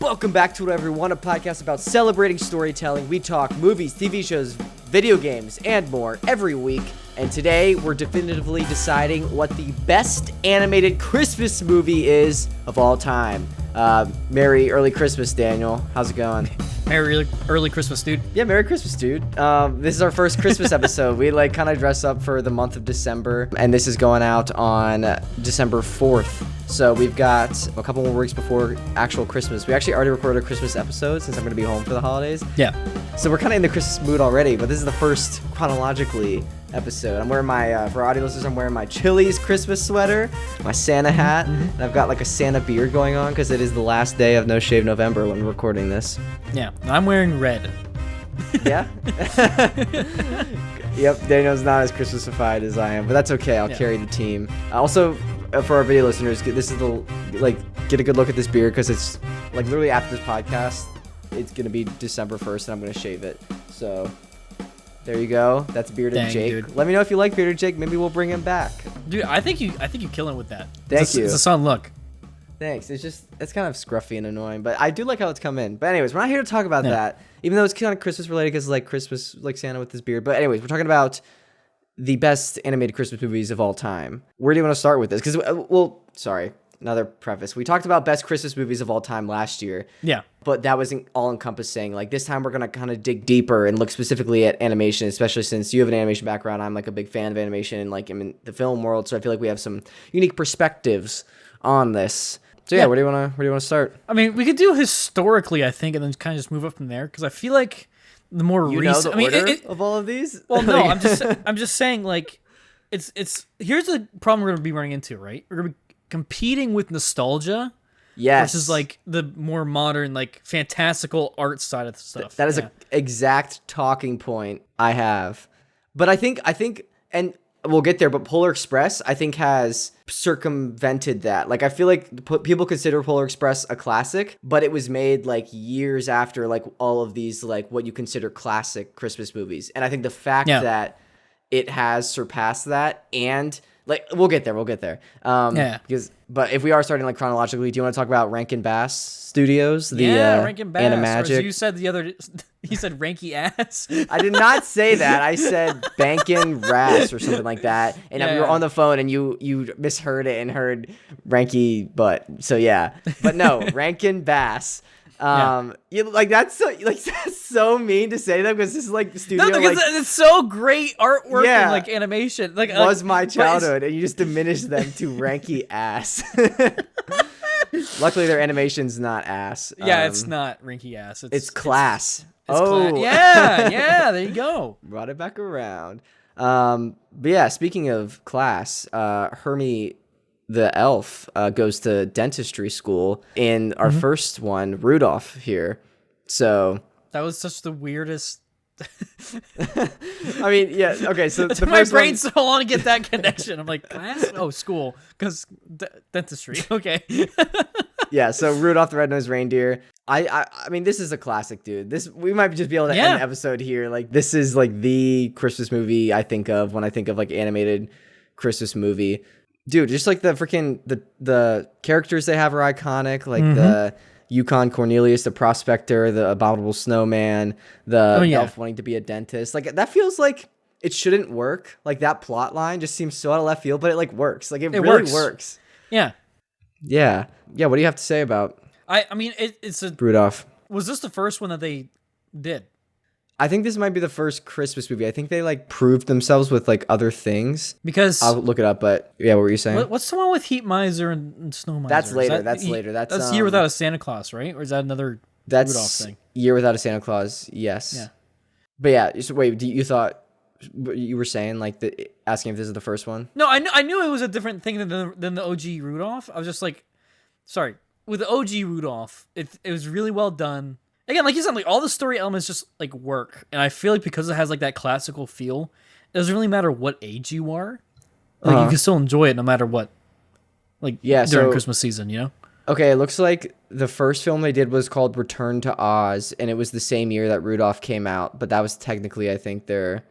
Welcome back to Whatever You Want, a podcast about celebrating storytelling. We talk movies, TV shows, video games, and more every week. And today, we're definitively deciding what the best animated Christmas movie is of all time. Merry early Christmas, Daniel. How's it going? Merry early Christmas, dude. Yeah, Merry Christmas, dude. This is our first Christmas episode. We kind of dress up for the month of December, and this is going out on December 4th. So we've got a couple more weeks before actual Christmas. We actually already recorded a Christmas episode since I'm going to be home for the holidays. Yeah. So we're kind of in the Christmas mood already, but this is the first chronologically episode. I'm wearing my, for audio listeners, I'm wearing my Chili's Christmas sweater, my Santa hat, and I've got like a Santa beard going on because it is the last day of No Shave November when we're recording this. Yeah, I'm wearing red. Yeah? Yep, Daniel's not as Christmasified as I am, but that's okay. I'll carry the team. Also, for our video listeners, this is get a good look at this beard because it's like literally after this podcast, it's going to be December 1st and I'm going to shave it. So there you go. That's Bearded Jake. Dude. Let me know if you like Bearded Jake. Maybe we'll bring him back. Dude, I think you killing it with that. Thank you. It's a solid look. Thanks. It's kind of scruffy and annoying, but I do like how it's come in. But anyways, we're not here to talk about that, even though it's kind of Christmas related because like Christmas, like Santa with his beard. But anyways, we're talking about the best animated Christmas movies of all time. Where do you want to start with this? Because, another preface. We talked about best Christmas movies of all time last year. Yeah. But that wasn't all-encompassing. Like, this time we're going to kind of dig deeper and look specifically at animation, especially since you have an animation background. I'm, like, a big fan of animation and, like, I'm in the film world, so I feel like we have some unique perspectives on this. So, yeah, where do you want to start? I mean, we could do historically, I think, and then kind of just move up from there, because I feel like the more recent... order of all of these? Well, no, I'm just saying, like, it's here's the problem we're going to be running into, right? We're going to be competing with nostalgia, versus like the more modern, like fantastical art side of the stuff. That is an exact talking point I have. But I think, and we'll get there. But Polar Express, I think, has circumvented that. Like, I feel like people consider Polar Express a classic, but it was made like years after like all of these like what you consider classic Christmas movies. And I think the fact that it has surpassed that and like, we'll get there. But if we are starting like chronologically, do you want to talk about Rankin Bass Studios? Rankin Bass. Animagic. You said you said Ranky Ass. I did not say that. I said Bankin' Rass or something like that. And we were on the phone and you misheard it and heard Ranky Butt. So yeah, but no, Rankin Bass. That's so mean to say that because this is like the studio. No, because it's so great artwork and like animation. Like was my childhood, and you just diminish them to Ranky Ass. Luckily, their animation's not ass. Yeah, it's not Ranky Ass. It's Class. Yeah, there you go. Brought it back around. But yeah, speaking of Class, Hermie the elf goes to dentistry school in our first one, Rudolph here. So that was such the weirdest. I mean, yeah, okay. So the my brain's so long to get that connection. I'm like, class? Oh, school, because dentistry. Okay. Yeah. So Rudolph the Red-Nosed Reindeer. I mean, this is a classic, dude. We might just be able to end the episode here. Like, this is like the Christmas movie I think of when I think of like animated Christmas movie. Dude, just like the freaking the characters they have are iconic, like the Yukon Cornelius, the prospector, the abominable snowman, the elf wanting to be a dentist. Like, that feels like it shouldn't work. Like, that plot line just seems so out of left field, but it like works. Like, it really works. Yeah. Yeah. Yeah. What do you have to say about? I mean, it's a Rudolph. Was this the first one that they did? I think this might be the first Christmas movie. I think they like proved themselves with like other things. Because I'll look it up, but yeah, what were you saying? What's the one with Heat Miser and Snow Miser? That's later. That's later. That's Year Without a Santa Claus, right? Or is that another Rudolph thing? Year Without a Santa Claus. Yes. Yeah. But yeah, so wait. You thought you were saying like asking if this is the first one? No, I knew it was a different thing than the OG Rudolph. I was just like, sorry, with the OG Rudolph, it was really well done. Again, like you said, like all the story elements just like work, and I feel like because it has like that classical feel, it doesn't really matter what age you are. Like you can still enjoy it no matter what. Like during Christmas season, you know. Okay, it looks like the first film they did was called Return to Oz, and it was the same year that Rudolph came out, but that was technically, I think, their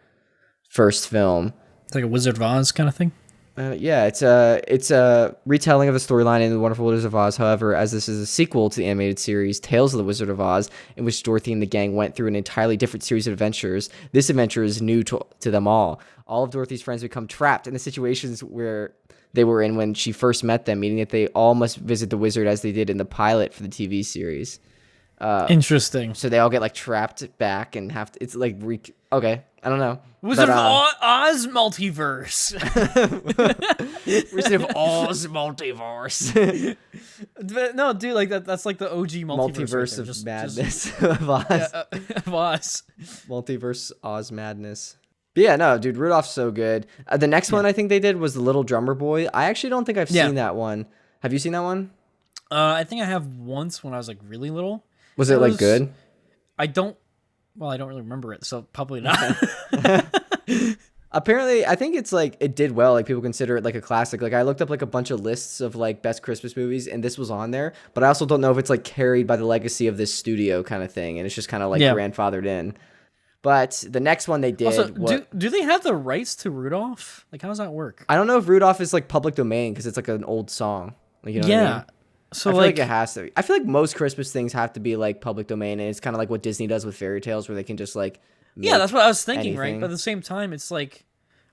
first film. It's like a Wizard of Oz kind of thing. Yeah, it's a retelling of the storyline in The Wonderful Wizard of Oz. However, as this is a sequel to the animated series Tales of the Wizard of Oz, in which Dorothy and the gang went through an entirely different series of adventures, this adventure is new to them all. All of Dorothy's friends become trapped in the situations where they were in when she first met them, meaning that they all must visit the wizard as they did in the pilot for the TV series. Interesting. So they all get like trapped back and have to. It's like okay, I don't know. Wizard of Oz multiverse. Wizard of Oz multiverse. But no, dude, like that's like the OG multiverse Multiverse right of madness of Oz. Yeah, of Oz. Multiverse Oz madness. But yeah, no, dude, Rudolph's so good. The next one I think they did was The Little Drummer Boy. I actually don't think I've seen that one. Have you seen that one? I think I have once when I was like really little. Was it like good? I don't really remember it, so probably not. Apparently, I think it's like it did well. Like people consider it like a classic. Like I looked up like a bunch of lists of like best Christmas movies, and this was on there. But I also don't know if it's like carried by the legacy of this studio kind of thing, and it's just kind of like grandfathered in. But the next one they did. Also, do they have the rights to Rudolph? Like, how does that work? I don't know if Rudolph is like public domain because it's like an old song. Like, you know what I mean? So I feel like it has to. I feel like most Christmas things have to be like public domain, and it's kind of like what Disney does with fairy tales, where they can just like. That's what I was thinking, anything. right? But at the same time, it's like,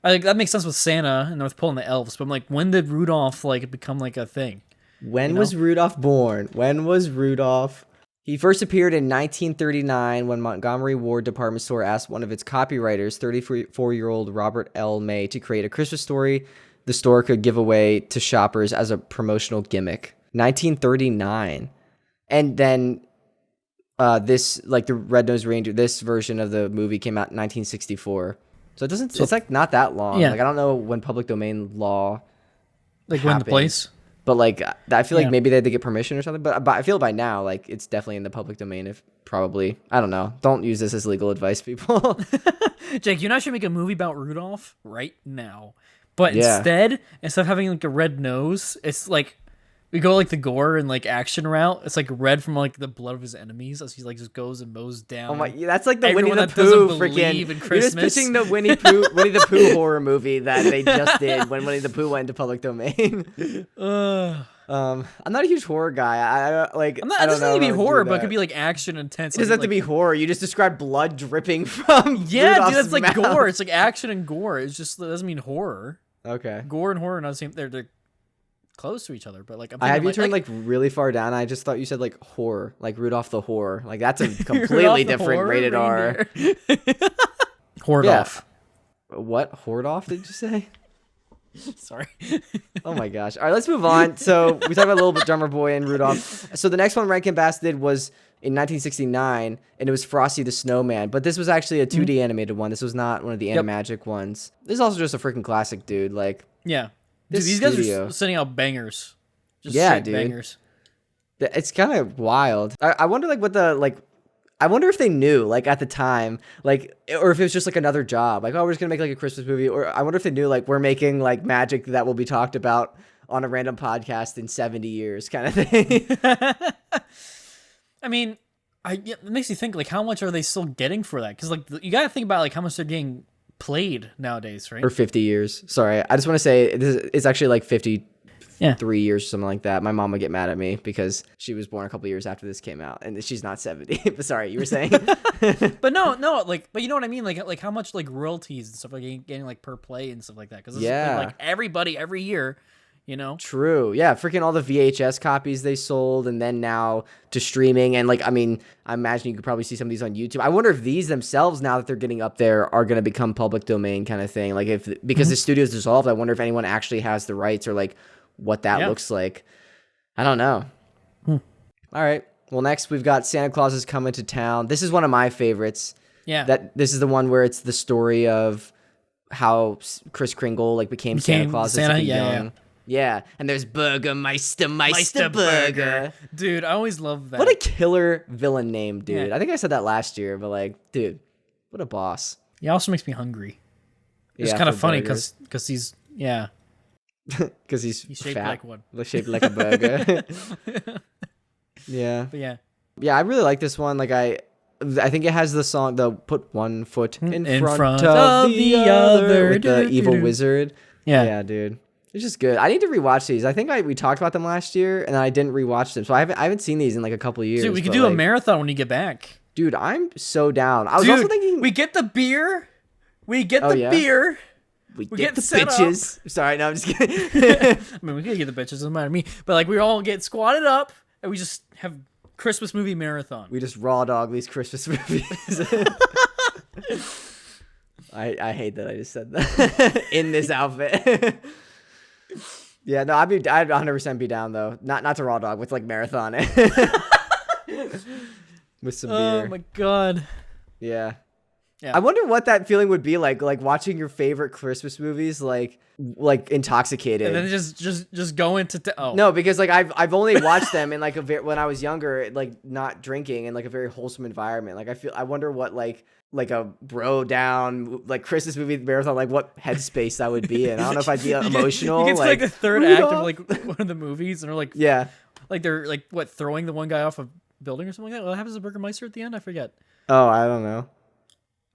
I think that makes sense with Santa and North Pole and the elves. But I'm like, when did Rudolph like become like a thing? When was Rudolph born? When was Rudolph? He first appeared in 1939 when Montgomery Ward Department Store asked one of its copywriters, 34-year-old Robert L. May, to create a Christmas story the store could give away to shoppers as a promotional gimmick. 1939. And then this, like the Red-Nosed Reindeer, this version of the movie came out in 1964. So it doesn't, it's like not that long. Yeah. Like I don't know when public domain law Like when the place? But like I feel like maybe they had to get permission or something. But I feel by now like it's definitely in the public domain. If probably, I don't know. Don't use this as legal advice, people. Jake, you and I should make a movie about Rudolph right now. But instead of having like a red nose, it's like we go like the gore and like action route. It's like red from like the blood of his enemies as he like just goes and mows down. Oh my, that's like the everyone Winnie the that doesn't Pooh believe freaking. in You're Christmas. just pitching the Winnie the Pooh horror movie that they just did when Winnie the Pooh went into public domain. I'm not a huge horror guy. I like. It doesn't have to be horror, but it could be like action intense. It doesn't have to be horror. You just described blood dripping from. Dude, that's like gore. It's like action and gore. It's just, it doesn't mean horror. Okay. Gore and horror are not the same. They're close to each other, but like I have you turned like really far down. I just thought you said like horror, like Rudolph the Whore. Like that's a completely different rated R. Hordolph. Yeah. What Hordolph did you say? Sorry. Oh my gosh. All right, let's move on. So we talked about Little Drummer Boy and Rudolph. So the next one Rankin Bass did was in 1969, and it was Frosty the Snowman. But this was actually a 2D animated one. This was not one of the Animagic ones. This is also just a freaking classic, dude. Like, yeah. Dude, these guys are sending out bangers. Just dude. Bangers. It's kind of wild. I wonder like what the like. I wonder if they knew, like, at the time, like, or if it was just, like, another job. Like, oh, we're just going to make, like, a Christmas movie. Or I wonder if they knew, like, we're making, like, magic that will be talked about on a random podcast in 70 years kind of thing. I mean, it makes you think, like, how much are they still getting for that? Because, like, you got to think about, like, how much they're getting played nowadays, right? Or 50 years. Sorry. I just want to say it's actually, like, 53 years or something like that. My mom would get mad at me because she was born a couple years after this came out, and she's not 70. But sorry, you were saying. But no, like, but you know what I mean, like how much like royalties and stuff like getting like per play and stuff like that. Because like everybody every year, you know. True. Yeah, freaking all the VHS copies they sold, and then now to streaming, and like I mean, I imagine you could probably see some of these on YouTube. I wonder if these themselves, now that they're getting up there, are going to become public domain kind of thing. Like if because the studio's dissolved, I wonder if anyone actually has the rights or like what that looks like. I don't know. All right. Well, next we've got Santa Claus is Coming to Town. This is one of my favorites. Yeah. This is the one where it's the story of how Kris Kringle like became Santa Claus as a young. Yeah. And there's Meister Burger. Dude, I always love that. What a killer villain name, dude. Yeah. I think I said that last year, but like, dude, what a boss. He also makes me hungry. It's kind of funny because he's because he's shaped fat, like one. Shaped like a burger. But yeah, I really like this one. Like I think it has the song, the "Put One Foot in front of the other" with the evil wizard. Yeah, dude. It's just good. I need to rewatch these. I think we talked about them last year, and I didn't rewatch them, so I haven't seen these in like a couple of years. Dude, we could do a marathon when you get back. Dude, I'm so down. I was also thinking we get the beer. We get the beer. We get the bitches. Up. Sorry, no, I'm just kidding. I mean, we could get the bitches. Doesn't matter to me. But like, we all get squatted up, and we just have Christmas movie marathon. We just raw dog these Christmas movies. I hate that I just said that in this outfit. Yeah, no, I'd 100% be down though. Not to raw dog with like marathon with some beer. Oh my god. Yeah. I wonder what that feeling would be like watching your favorite Christmas movies like intoxicated. And then just go into No, because like I've only watched them in like when I was younger, like not drinking in like a very wholesome environment. Like I wonder what like a bro down like Christmas movie marathon, like what headspace that would be in. I don't know if I'd be emotional. You get to like the third act of like one of the movies, and they're like, like they're like throwing the one guy off a building or something like that. What happens to Burgermeister at the end? I forget. Oh, I don't know.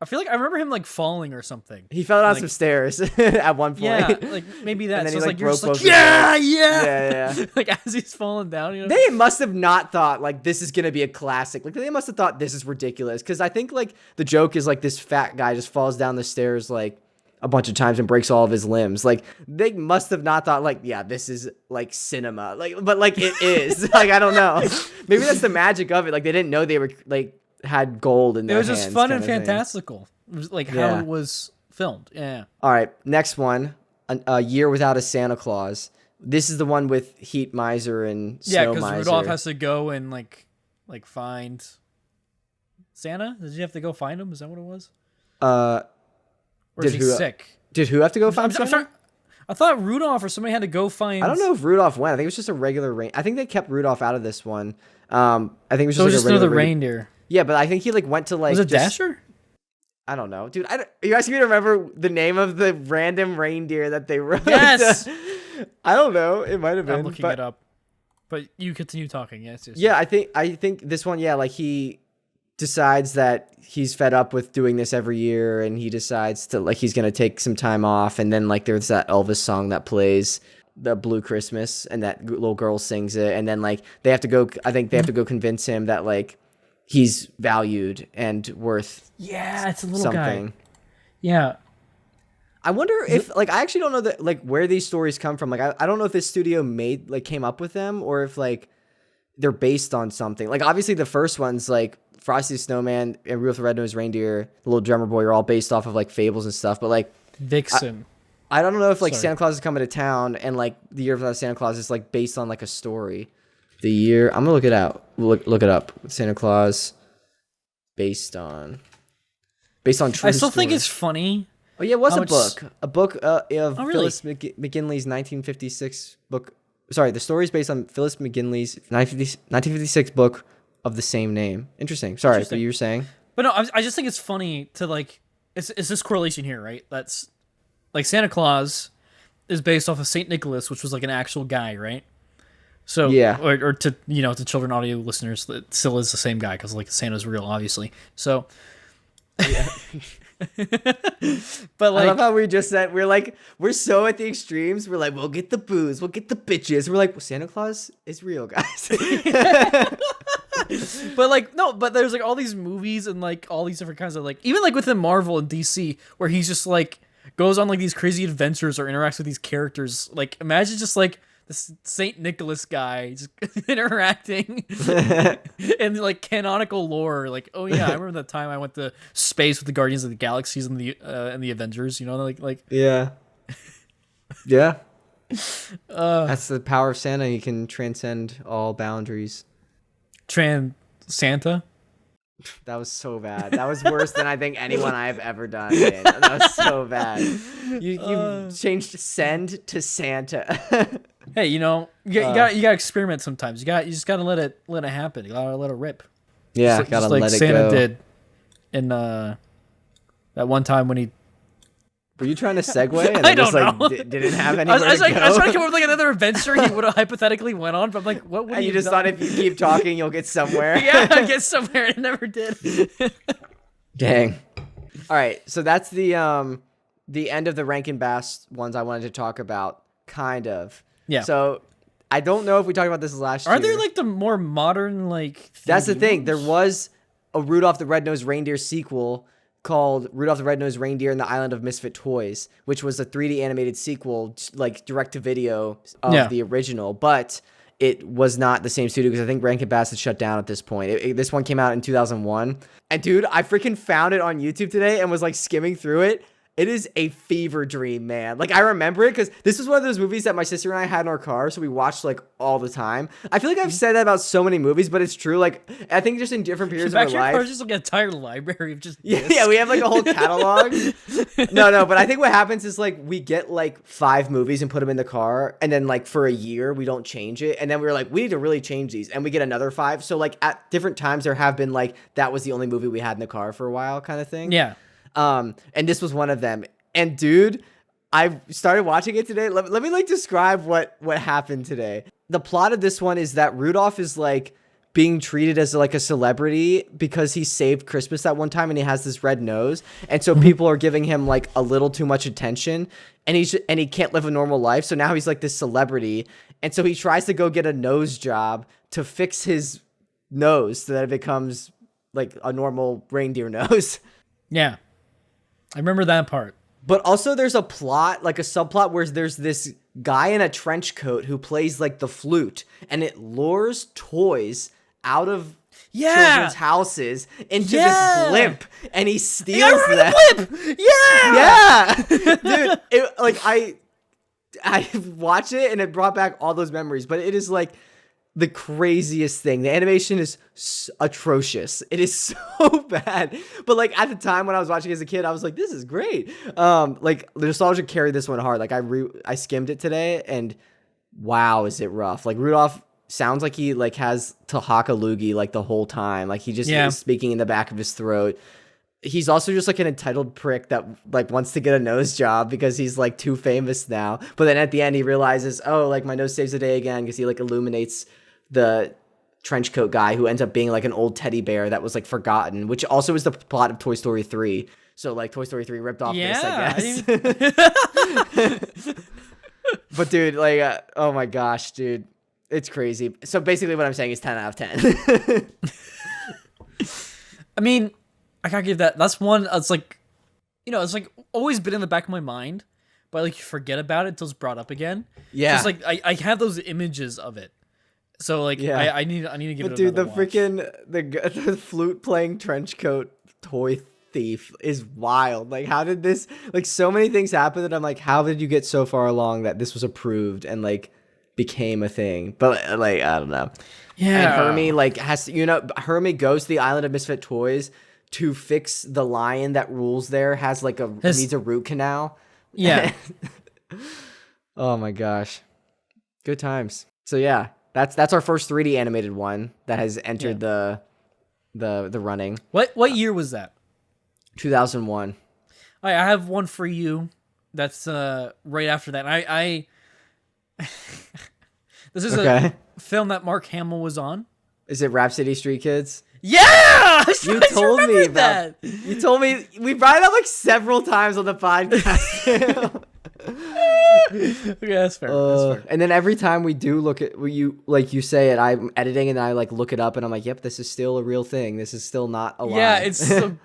I feel like I remember him like falling or something. He fell down some stairs at one point. Yeah, like maybe that. And then so he it's broke you're both just like, yeah. Like as he's falling down, you know. They must have not thought like this is gonna be a classic. Like they must have thought this is ridiculous, because I think like the joke is like this fat guy just falls down the stairs like a bunch of times and breaks all of his limbs. Like they must have not thought like, yeah, this is like cinema. Like, but like it is. Like I don't know. Maybe that's the magic of it. Like they didn't know they were like had gold in their hands. It was just fun and fantastical. It was like how it was filmed. Yeah. All right, next one. A Year Without a Santa Claus. This is the one with Heat Miser and Snow Miser. Yeah, because Rudolph has to go and like find Santa. Did you have to go find him? Is that what it was? Or is he sick? Did who have to go find Santa? I'm sorry. I thought Rudolph or somebody had to go find. I don't know if Rudolph went. I think it was just a regular I think they kept Rudolph out of this one. I think it was just another reindeer. Yeah, but I think he like went to like. Was it Dasher? I don't know, dude. You asking me to remember the name of the random reindeer that they wrote? Yes. I don't know. It might have been. I'm looking it up. But you continue talking. Yes. Yeah, I think this one. Yeah, like he decides that he's fed up with doing this every year, and he decides to like he's gonna take some time off, and then like there's that Elvis song that plays, the Blue Christmas, and that little girl sings it, and then like they have to go. I think they have to go convince him that like he's valued and worth. Yeah, it's a little something. Guy. Yeah. I wonder if like I actually don't know that like where these stories come from. Like I don't know if this studio came up with them, or if like they're based on something. Like obviously the first ones like Frosty the Snowman and Rudolph the Red-Nosed Reindeer, the Little Drummer Boy, are all based off of like fables and stuff. But like Vixen. I don't know if like Santa Claus is coming to town and like the Year Without Santa Claus is like based on like a story. The year I'm gonna look it out. Look it up. Santa Claus based on true I still story. think it's funny. Oh yeah, it was a book of really? Phyllis McGinley's 1956 book. Sorry, the story is based on Phyllis McGinley's 1956 book of the same name. Interesting. Sorry, but you were saying. But no, I just think it's funny to like. It's this correlation here, right? That's like Santa Claus is based off of Saint Nicholas, which was like an actual guy, right? So yeah, or to to children audio listeners, it still is the same guy because like Santa's real, obviously. So yeah. But like, I love how we just said we're so at the extremes. We're like, we'll get the booze, we'll get the bitches. We're like, well, Santa Claus is real, guys. But like no, but there's like all these movies and like all these different kinds of like even like within Marvel and DC where he's just like goes on like these crazy adventures or interacts with these characters. Like imagine just like this Saint Nicholas guy just interacting in like canonical lore. Like, oh yeah, I remember that time I went to space with the Guardians of the Galaxies and the Avengers. You know, like yeah. That's the power of Santa. He can transcend all boundaries. Santa. That was so bad. That was worse than I think anyone I've ever done. Man. That was so bad. You changed send to Santa. Hey, you gotta experiment sometimes. You just gotta let it happen. You gotta let it rip. Yeah, just gotta like let it Santa go. did in that one time when he. Were you trying to segue? And I don't know. Didn't have anywhere to go? I was trying to come up with like another adventure he would have hypothetically went on, but I'm like, what would you just thought if you keep talking, you'll get somewhere? Yeah, I'd get somewhere. It never did. Dang. All right, so that's the end of the Rankin Bass ones I wanted to talk about. kind of. Yeah. So I don't know if we talked about this last year. Are there like the more modern like? That's the thing. ones? There was a Rudolph the Red-Nosed Reindeer sequel called Rudolph the Red-Nosed Reindeer and the Island of Misfit Toys, which was a 3D animated sequel, like direct to video of the original, but it was not the same studio because I think Rankin Bass had shut down at this point. This one came out in 2001. And dude, I freaking found it on YouTube today and was like skimming through it. It is a fever dream, man. Like, I remember it because this was one of those movies that my sister and I had in our car, so we watched, like, all the time. I feel like I've said that about so many movies, but it's true. Like, I think just in different periods of our life. Car's just like an entire library of just yeah, we have, like, a whole catalog. No, but I think what happens is, like, we get, like, 5 movies and put them in the car, and then, like, for a year, we don't change it. And then we were like, we need to really change these. And we get another 5. So, like, at different times, there have been, like, that was the only movie we had in the car for a while kind of thing. Yeah. And this was one of them. And dude, I started watching it today. Let me like describe what happened today. The plot of this one is that Rudolph is like being treated as like a celebrity because he saved Christmas that one time and he has this red nose. And so people are giving him like a little too much attention and he can't live a normal life. So now he's like this celebrity. And so he tries to go get a nose job to fix his nose so that it becomes like a normal reindeer nose. Yeah. I remember that part. But also there's a plot, like a subplot where there's this guy in a trench coat who plays like the flute and it lures toys out of children's houses into this blimp and he steals them. The blimp! Yeah! Dude, I watched it and it brought back all those memories, but it is like the craziest thing. The animation is atrocious. It is so bad. But like at the time when I was watching as a kid, I was like, this is great. Like the nostalgia carried this one hard. Like I skimmed it today and wow, is it rough. Like Rudolph sounds like he like has to hawk a loogie like the whole time. Like he just is speaking in the back of his throat. He's also just like an entitled prick that like wants to get a nose job because he's like too famous now. But then at the end he realizes, oh, like my nose saves the day again because he like illuminates the trench coat guy who ends up being like an old teddy bear that was like forgotten, which also is the plot of Toy Story 3. So like Toy Story 3 ripped off this, I guess. But dude, like, oh my gosh, dude, it's crazy. So basically what I'm saying is 10 out of 10. I mean, I gotta give that's one, it's like, you know, it's like always been in the back of my mind, but like you forget about it until it's brought up again. Yeah. Just like, I have those images of it. So like I need to give it another watch. Freaking the flute playing trench coat toy thief is wild. Like how did this like so many things happen that I'm like, how did you get so far along that this was approved and like became a thing? But like I don't know. Yeah. And Hermie like has to, you know, Hermie goes to the island of misfit toys to fix the lion that rules there, has like needs a root canal. Yeah. Oh my gosh. Good times. So yeah. That's our first 3D animated one that has entered the running. What year was that? 2001. I have one for you. That's right after that. I this is a film that Mark Hamill was on. Is it Rapsittie Street Kids? Yeah, you told me about that. You told me we brought it up like several times on the podcast. Okay, that's fair. That's fair. And then every time we do look at you say it, I'm editing and I like look it up and I'm like, yep, this is still a real thing. This is still not a lie. Yeah, it's so.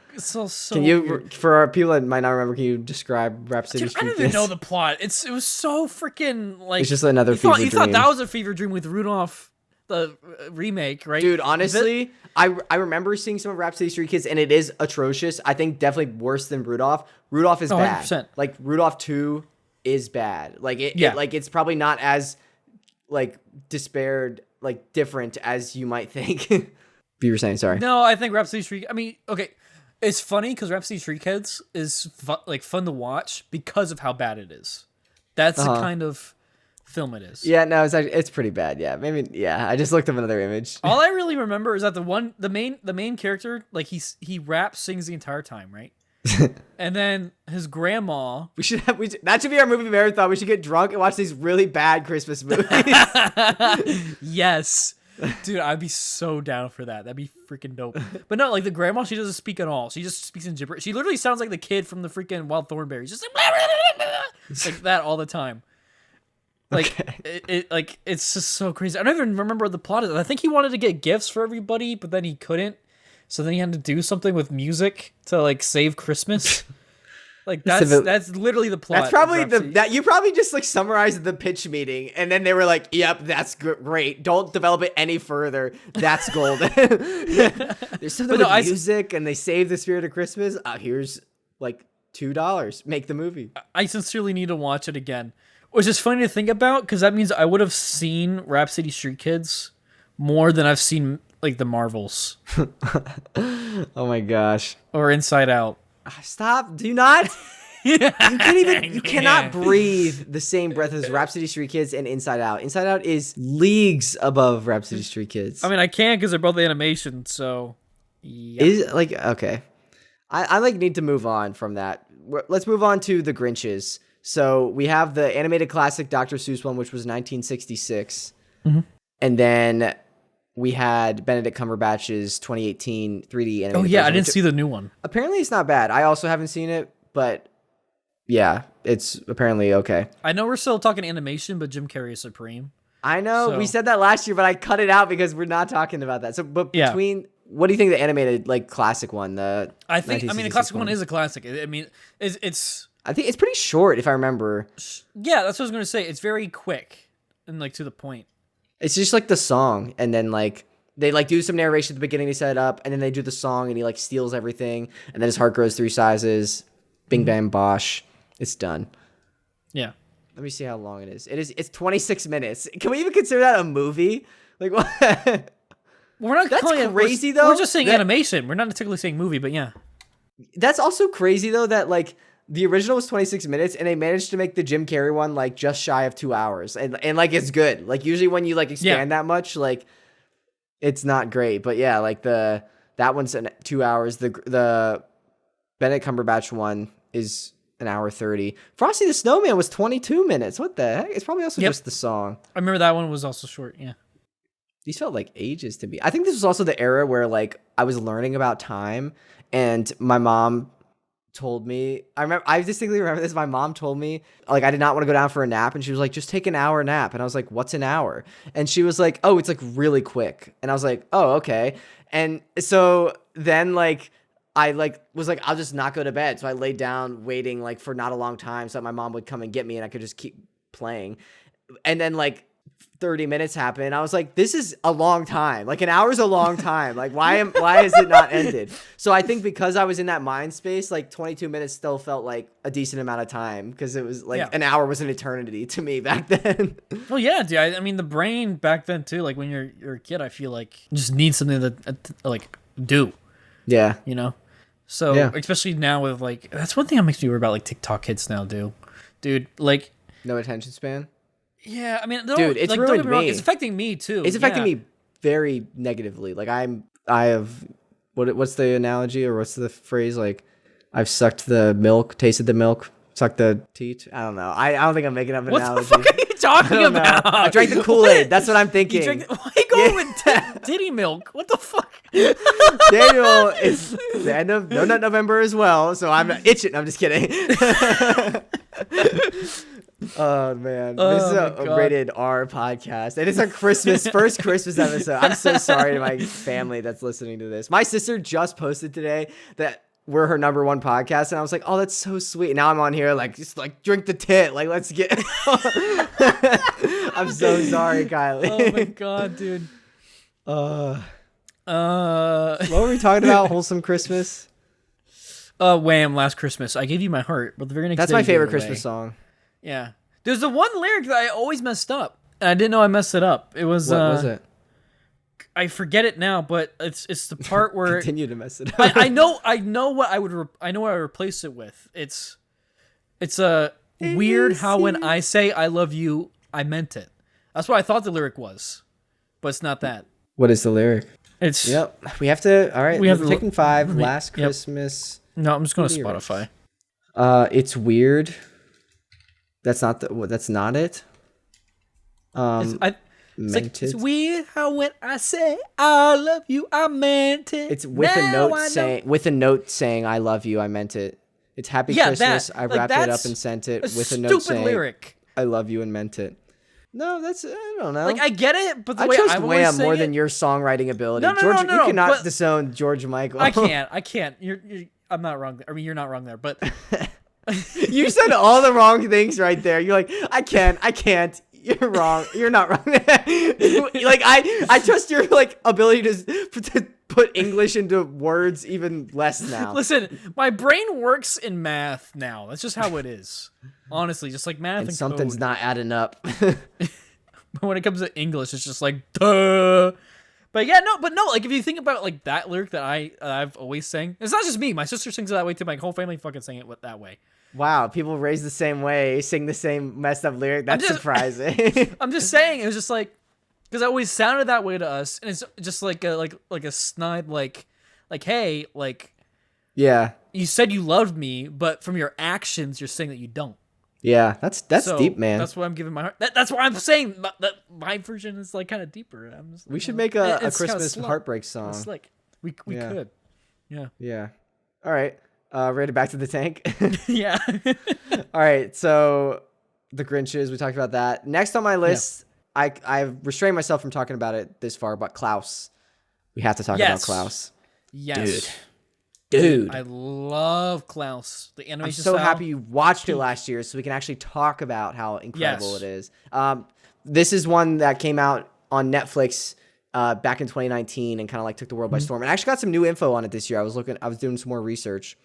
Can you, weird. For our people that might not remember, can you describe Rapsittie Street Kids? I don't even know the plot. It was so freaking like. It's just another fever dream. You thought that was a fever dream with Rudolph, the remake, right? Dude, honestly, I remember seeing some of Rapsittie Street Kids and it is atrocious. I think definitely worse than Rudolph. Rudolph is bad. 100%. Like Rudolph 2 is bad. Like it's probably not as like despaired, like different as you might think. You were saying, sorry. No, I think Rapsittie Street. I mean, okay, it's funny because Rapsittie Street Kids is fun to watch because of how bad it is. That's the kind of film it is. Yeah, no, it's pretty bad. Yeah, maybe. Yeah, I just looked up another image. All I really remember is that the main character, like he raps, sings the entire time, right? And then his grandma. That should be our movie marathon. We should get drunk and watch these really bad Christmas movies. Yes, dude, I'd be so down for that. That'd be freaking dope. But no, like the grandma, she doesn't speak at all. She just speaks in gibberish. She literally sounds like the kid from the freaking Wild Thornberrys, just like that all the time. Like it's just so crazy. I don't even remember what the plot is. I think he wanted to get gifts for everybody, but then he couldn't. So then he had to do something with music to like save Christmas. Like that's literally the plot. That's probably that you probably just like summarized the pitch meeting, and then they were like, "Yep, that's great. Don't develop it any further. That's golden." There's something with music, and they save the spirit of Christmas. Here's like $2. Make the movie. I sincerely need to watch it again. Which is funny to think about because that means I would have seen Rapsittie Street Kids more than I've seen like the Marvels. Oh my gosh. Or Inside Out. Stop. Do not. You cannot breathe the same breath as Rapsittie Street Kids and Inside Out. Inside Out is leagues above Rapsittie Street Kids. I mean, I can because they're both animation, so yeah. Is like okay. I like need to move on from that. Let's move on to the Grinches. So we have the animated classic Dr. Seuss one, which was 1966. Mm-hmm. And then we had Benedict Cumberbatch's 2018 3D animated. Oh, yeah, version, I didn't see the new one. Apparently it's not bad. I also haven't seen it, but yeah, it's apparently okay. I know we're still talking animation, but Jim Carrey is supreme. I know. We said that last year, but I cut it out because we're not talking about that. So, but between... Yeah. What do you think the animated like classic one? The classic one is a classic. I mean, it's. I think it's pretty short if I remember. Yeah, that's what I was gonna say. It's very quick and like to the point. It's just like the song, and then like they like do some narration at the beginning to set it up, and then they do the song, and he like steals everything, and then his heart grows 3 sizes. Bing bang bosh, it's done. Yeah. Let me see how long it is. It's 26 minutes. Can we even consider that a movie? Like what? We're not that's calling crazy it, though. We're just saying animation. We're not particularly saying movie, but yeah. That's also crazy though that like the original was 26 minutes and they managed to make the Jim Carrey one like just shy of 2 hours. And like it's good. Like usually when you like expand that much, like it's not great. But yeah, like that one's 2 hours. The Benedict Cumberbatch one is an hour 30. Frosty the Snowman was 22 minutes. What the heck? It's probably also just the song. I remember that one was also short, yeah. These felt like ages to me. I think this was also the era where like I was learning about time, and my mom told me. I distinctly remember this. My mom told me like I did not want to go down for a nap, and she was like, "Just take an hour nap." And I was like, "What's an hour?" And she was like, "Oh, it's like really quick." And I was like, "Oh, okay." And so then like I like was like, "I'll just not go to bed." So I laid down waiting like for not a long time, so that my mom would come and get me, and I could just keep playing. And then like 30 minutes happened. I was like, this is a long time. Like an hour is a long time. Like why has it not ended? So I think because I was in that mind space, like 22 minutes still felt like a decent amount of time because it was like an hour was an eternity to me back then. Well, yeah, dude. I mean, the brain back then too, like when you're a kid, I feel like you just need something to like do. Yeah. You know? So especially now with like, that's one thing that makes me worry about like TikTok kids now, dude. Like no attention span. Yeah, I mean, dude, it's like, ruined me. It's affecting me too. It's affecting me very negatively. Like I have, what's the analogy or what's the phrase? Like I've sucked the milk, tasted the milk, sucked the teat. I don't know. I don't think I'm making up an analogy. What the fuck are you talking about? I drank the Kool-Aid. That's what I'm thinking. Why are you going with titty milk? What the fuck? Daniel, it's the end of No Nut November as well, so I'm itching. I'm just kidding. Oh man, this is a rated R podcast, and it's our first Christmas episode. I'm so sorry to my family that's listening to this. My sister just posted today that we're her #1 podcast, and I was like, oh, that's so sweet. Now I'm on here like just like drink the tit, like let's get. I'm so sorry, Kylie. Oh my god, dude. What were we talking about? Wholesome Christmas. Wham! Last Christmas, I gave you my heart, but the very next. That's my favorite Christmas song. Yeah. There's the one lyric that I always messed up, and I didn't know I messed it up. It was what was it? I forget it now, but it's the part where continue to mess it up. I know what I would replace it with. It's weird how when I say I love you, I meant it. That's what I thought the lyric was, but it's not that. What is the lyric? It's we have to. All right, we're taking 5. Yep. Last Christmas. No, I'm just going to Spotify. It's weird. That's not it. It's weird how when I say I love you, I meant it. It's with a note saying I love you, I meant it. It's Happy Christmas. I wrapped it up and sent it with a note saying lyric. I love you and meant it. No, that's I don't know. Like I get it, but the I way trust I've always Wham saying more it, than your songwriting ability. No, George, no, you cannot but- disown George Michael. I can't. You're I'm not wrong. I mean, you're not wrong there, but You said all the wrong things right there. You're like, I can't. You're wrong. You're not wrong. Like I trust your like ability to put English into words even less now. Listen, my brain works in math now. That's just how it is. Honestly, just like math and something's code. not adding up. But when it comes to English, it's just like duh. But yeah, no. Like if you think about like that lyric that I've always sang, it's not just me. My sister sings it that way too. My whole family fucking sang it that way. Wow, people raised the same way, sing the same messed up lyric. That's surprising. I'm just saying, it was just like, because it always sounded that way to us, and it's just like a snide like, hey, like, yeah, you said you loved me, but from your actions, you're saying that you don't. Yeah, that's So, deep, man. That's why I'm giving my heart. That's why I'm saying that my version is like kind of deeper. We should make a it's Christmas kinda heartbreak song. It's like we Yeah. could. Yeah. Yeah. All right. Rated back to the tank. Yeah. All right. So the Grinches, we talked about that. Next on my list, I've restrained myself from talking about it this far, but Klaus. We have to talk about Klaus. Yes. Dude. I love Klaus. The I'm animation so style. happy you watched it last year so we can actually talk about how incredible Yes. it is. This is one that came out on Netflix back in 2019 and kind of like took the world by storm. And I actually got some new info on it this year. I was doing some more research.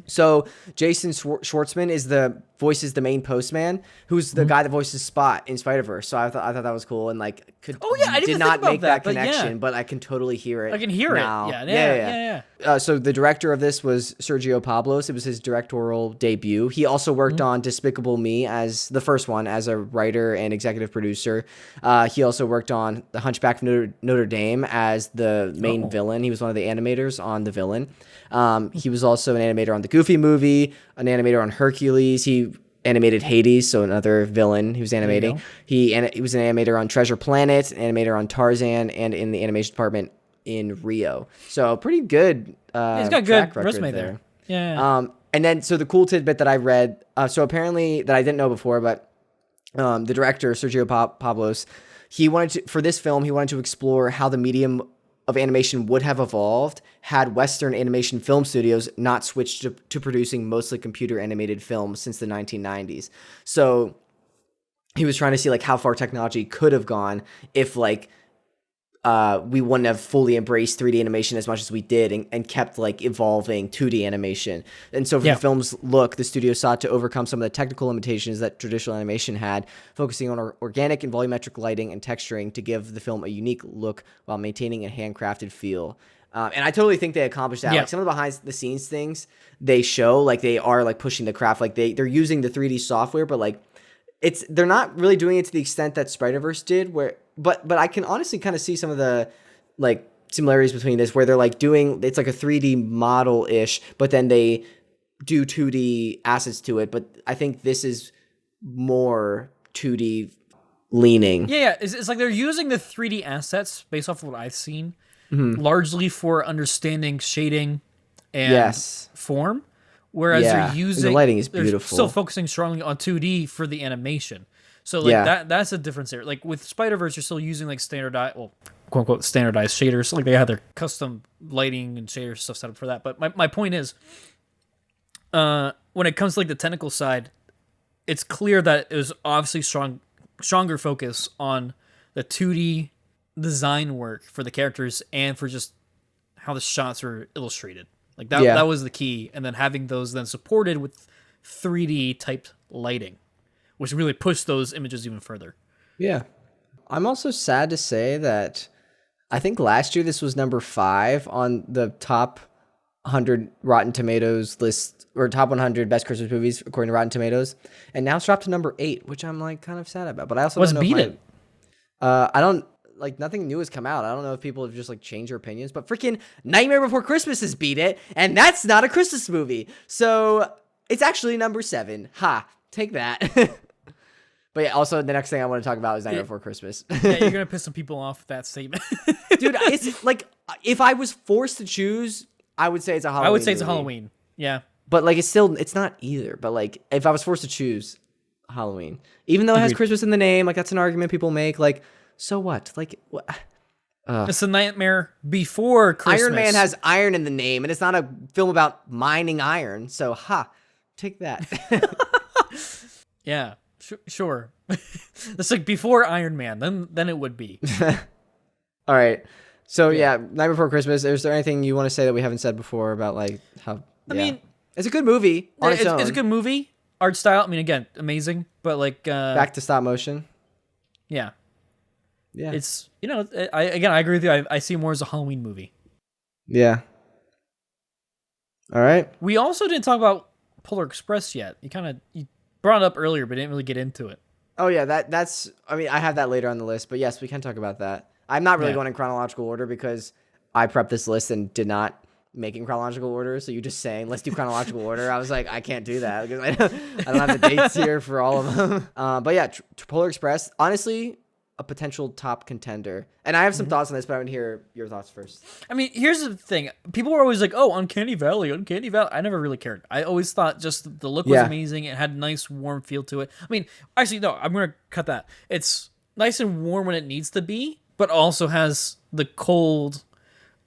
So Jason Schwartzman voices the main postman, who's the guy that voices Spot in Spider-Verse. So I thought that was cool and like I didn't did even not think about make that but connection, yeah. but I can totally hear it. I can hear now. it. Yeah. So the director of this was Sergio Pablos. It was his directorial debut. He also worked on Despicable Me as the first one as a writer and executive producer. He also worked on The Hunchback of Notre Dame as the main villain. He was one of the animators on the villain. He was also an animator on the Goofy movie, an animator on Hercules. He animated Hades, so another villain he was animating. He was an animator on Treasure Planet, an animator on Tarzan, and in the animation department in Rio. So pretty good. He's got good resume there. Yeah. And then so the cool tidbit that I read, so apparently that I didn't know before, but the director Sergio Pablos, for this film he wanted to explore how the medium of animation would have evolved had Western animation film studios not switched to producing mostly computer animated films since the 1990s. So he was trying to see like how far technology could have gone if like we wouldn't have fully embraced 3D animation as much as we did and kept like evolving 2D animation. And so for the film's look, the studio sought to overcome some of the technical limitations that traditional animation had, focusing on organic and volumetric lighting and texturing to give the film a unique look while maintaining a handcrafted feel. And I totally think they accomplished that. Yeah. Like some of the behind the scenes things they show, like they are like pushing the craft, like they're using the 3D software, but like they're not really doing it to the extent that Spider-Verse did, but I can honestly kind of see some of the like similarities between this where they're like it's like a 3D model-ish, but then they do 2D assets to it. But I think this is more 2D leaning. Yeah. It's like they're using the 3D assets based off of what I've seen, largely for understanding shading and form. Whereas they're using the lighting is they're beautiful. still focusing strongly on 2D for the animation. So like that's a difference there. Like with Spider-Verse, you're still using like standardized, well, quote unquote standardized shaders. Like they have their custom lighting and shader stuff set up for that. But my point is, when it comes to like the technical side, it's clear that it was obviously stronger focus on the 2D design work for the characters and for just how the shots were illustrated. Like that was the key, and then having those then supported with 3D typed lighting, which really pushed those images even further. Yeah. I'm also sad to say that I think last year this was number 5 on the top 100 Rotten Tomatoes list, or top 100 best Christmas movies according to Rotten Tomatoes, and now it's dropped to number 8, which I'm like kind of sad about. But I also don't know beat it. I don't like nothing new has come out. I don't know if people have just like changed their opinions, but freaking Nightmare Before Christmas has beat it, and that's not a Christmas movie. So it's actually number 7. Ha, take that. But yeah, also the next thing I want to talk about is Nightmare Before Christmas. Yeah, you're gonna piss some people off with that statement. Dude, it's like if I was forced to choose, I would say it's a Halloween. It's a Halloween. Yeah. But like it's not either. But like if I was forced to choose, Halloween. Even though it has Agreed. Christmas in the name, like that's an argument people make. Like, so what? Like, what? It's a nightmare before Christmas. Iron Man has iron in the name, and it's not a film about mining iron. So, take that. Yeah, sure. It's like before Iron Man, then it would be. All right. So yeah, Night Before Christmas. Is there anything you want to say that we haven't said before about like how? I mean, it's a good movie on its own. It's a good movie. Art style, I mean, again, amazing. But like back to stop motion. Yeah. Yeah. It's I agree with you. I see more as a Halloween movie. Yeah. All right. We also didn't talk about Polar Express yet. You brought it up earlier, but didn't really get into it. Oh yeah, that's. I mean, I have that later on the list, but yes, we can talk about that. I'm not really going in chronological order because I prepped this list and did not make in chronological order. So you just saying let's do chronological order. I was like, I can't do that because I don't have the dates here for all of them. But yeah, Polar Express, honestly, a potential top contender. And I have some thoughts on this, but I want to hear your thoughts first. I mean, here's the thing. People were always like, oh, Uncanny Valley. I never really cared. I always thought just the look was amazing. It had a nice, warm feel to it. I mean, actually, no, I'm going to cut that. It's nice and warm when it needs to be, but also has the cold,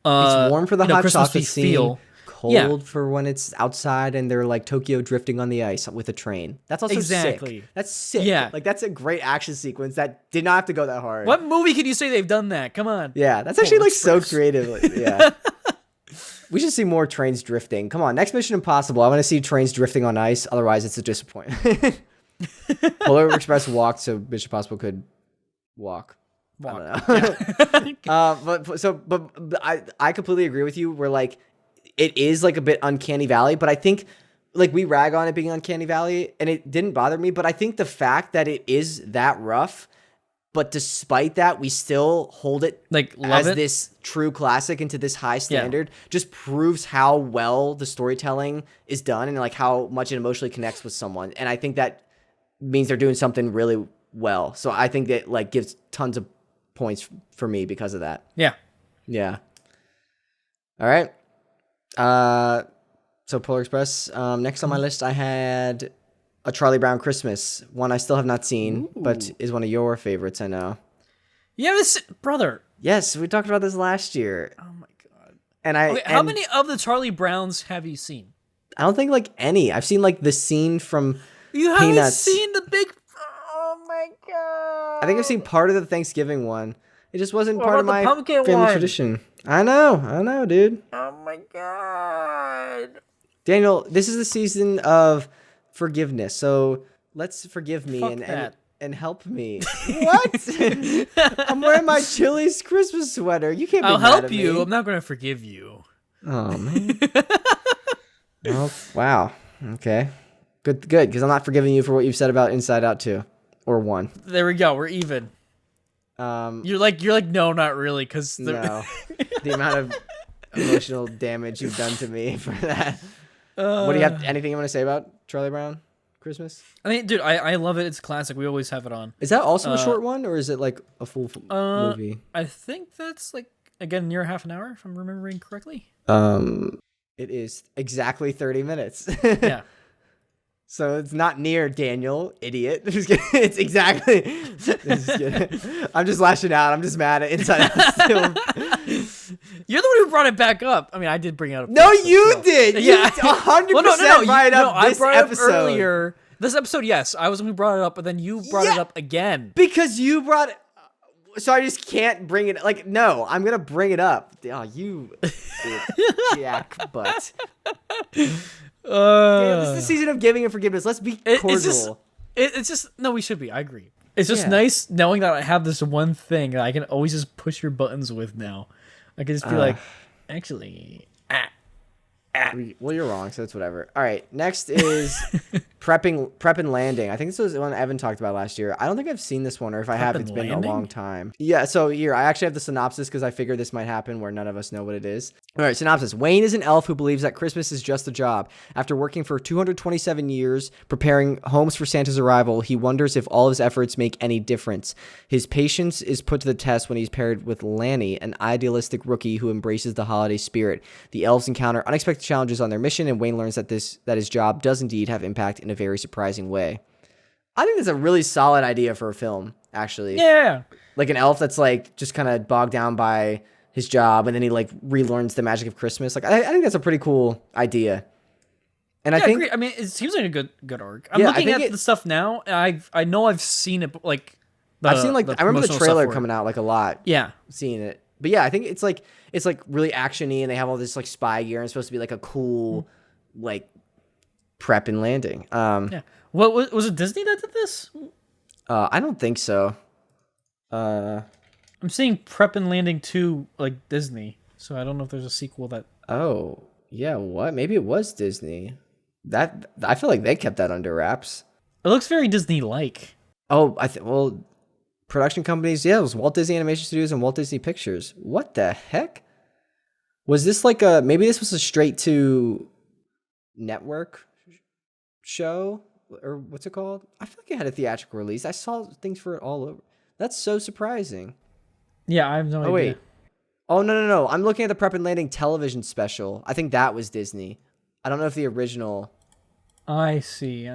it's warm for the hot Christmas chocolate scene. feel. Cold for when it's outside and they're like Tokyo drifting on the ice with a train. That's also Exactly. sick. That's sick. Yeah. Like that's a great action sequence that did not have to go that hard. What movie can you say they've done that? Come on. Yeah, that's actually like so creative. Yeah. We should see more trains drifting. Come on, next Mission Impossible. I want to see trains drifting on ice. Otherwise, it's a disappointment. Polar Express walked so Mission Impossible could walk. I don't know. But I completely agree with you. Where like it is like a bit Uncanny Valley, but I think like we rag on it being Uncanny Valley, and it didn't bother me. But I think the fact that it is that rough, but despite that, we still hold it Like, as love it. this true classic and to this high standard. Just proves how well the storytelling is done and like how much it emotionally connects with someone. And I think that means they're doing something really well. So I think that like gives tons of points for me because of that. Yeah. Yeah. All right. So Polar Express. Next on my list, I had A Charlie Brown Christmas, one I still have not seen, but is one of your favorites, I know. Yeah, brother. Yes, we talked about this last year. Oh my god. And How many of the Charlie Browns have you seen? I don't think like any. I've seen like the scene from You haven't Peanuts. seen the big. Oh my god. I think I've seen part of the Thanksgiving one. It just wasn't part of about my the pumpkin family one? tradition. I know, dude. Oh my god. Daniel, this is the season of forgiveness, so let's forgive me Fuck that. and help me. What? I'm wearing my Chili's Christmas sweater. You can't be I'll mad help at you. me. I'm not gonna forgive you. Oh man. Well, wow. Okay. Good, because I'm not forgiving you for what you've said about Inside Out 2 or 1. There we go. We're even. You're like no, not really, because No. The amount of emotional damage you've done to me for that. What do you have? Anything you want to say about Charlie Brown Christmas? I mean, dude, I love it. It's a classic. We always have it on. Is that also a short one, or is it like a full movie? I think that's like again near half an hour, if I'm remembering correctly. It is exactly 30 minutes. Yeah. So it's not near, Daniel, idiot. It's exactly. This is good. I'm just lashing out. I'm just mad at Inside Out still. You're the one who brought it back up. I mean, I did bring it up. No, you did. You Yeah. 100% Well, no. brought it up I this brought it up episode. earlier. This episode, yes, I was the one who brought it up, but then you brought it up again. Because you brought it. So I just can't bring it. Like, no, I'm going to bring it up. Oh, you jack butt. Damn, this is the season of giving and forgiveness. Let's be cordial. It's just no. We should be. I agree. It's just Yeah. nice knowing that I have this one thing that I can always just push your buttons with now. I can just be like, actually, Well, you're wrong, so it's whatever. All right, next is Prep and Landing. I think this was the one Evan talked about last year. I don't think I've seen this one, or if I have, and it's been Landing? a long time. Yeah, so here, I actually have the synopsis because I figured this might happen where none of us know what it is. All right, synopsis. Wayne is an elf who believes that Christmas is just a job. After working for 227 years preparing homes for Santa's arrival, he wonders if all his efforts make any difference. His patience is put to the test when he's paired with Lanny, an idealistic rookie who embraces the holiday spirit. The elves encounter unexpected challenges on their mission, and Wayne learns that his job does indeed have impact in a very surprising way. I think it's a really solid idea for a film, actually. Yeah. Like an elf that's like just kind of bogged down by his job, and then he like relearns the magic of Christmas. Like I think that's a pretty cool idea. And I think, agree. I mean, it seems like a good arc. I'm looking at the stuff now, and I know I've seen it. Like I've seen like I remember the trailer coming out like a lot. Yeah, seeing it. But yeah, I think it's like really actiony, and they have all this like spy gear, and it's supposed to be like a cool like prep and landing. Yeah. What was it? Disney that did this? I don't think so. I'm seeing Prep and Landing 2 like Disney, so I don't know if there's a sequel that. Oh yeah, what? Maybe it was Disney. That I feel like they kept that under wraps. It looks very Disney-like. Oh, well, production companies. Yeah, it was Walt Disney Animation Studios and Walt Disney Pictures. What the heck? Was this like maybe this was a straight to network show, or what's it called? I feel like it had a theatrical release. I saw things for it all over. That's so surprising. Yeah, I have no idea. Oh wait. Oh no. I'm looking at the Prep and Landing television special. I think that was Disney. I don't know if the original. I see.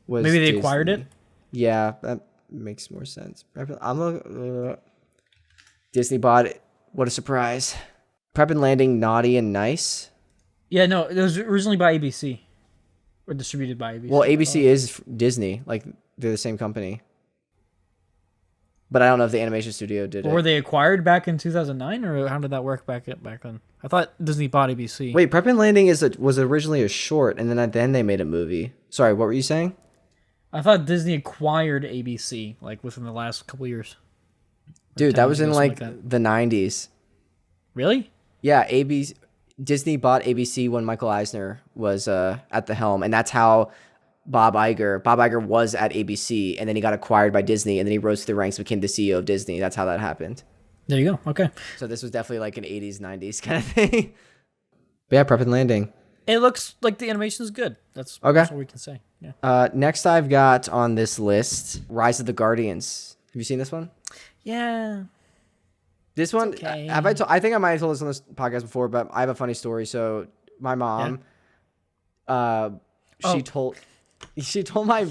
Was maybe they Disney. acquired it. Yeah, that makes more sense. Disney bought it. What a surprise. Prep and Landing, Naughty and Nice. Yeah, no, it was originally by ABC. Or distributed by ABC. Well, ABC is Disney. Like, they're the same company. But I don't know if the animation studio did it. Were they acquired back in 2009, or how did that work back then? I thought Disney bought ABC. Wait, Prep and Landing was originally a short, and then they made a movie. Sorry, what were you saying? I thought Disney acquired ABC, like, within the last couple years. Dude, that was in, like the 90s. Really? Yeah, Disney bought ABC when Michael Eisner was at the helm, and that's how Bob Iger was at ABC, and then he got acquired by Disney, and then he rose to the ranks, became the CEO of Disney. That's how that happened. There you go. Okay. So this was definitely like an 80s, 90s kind of thing. But yeah, Prep and Landing. It looks like the animation is good. That's okay. That's what we can say. Yeah. Next I've got on this list, Rise of the Guardians. Have you seen this one? Yeah. This one, okay. I think I might have told this on this podcast before, but I have a funny story. So my mom, she told my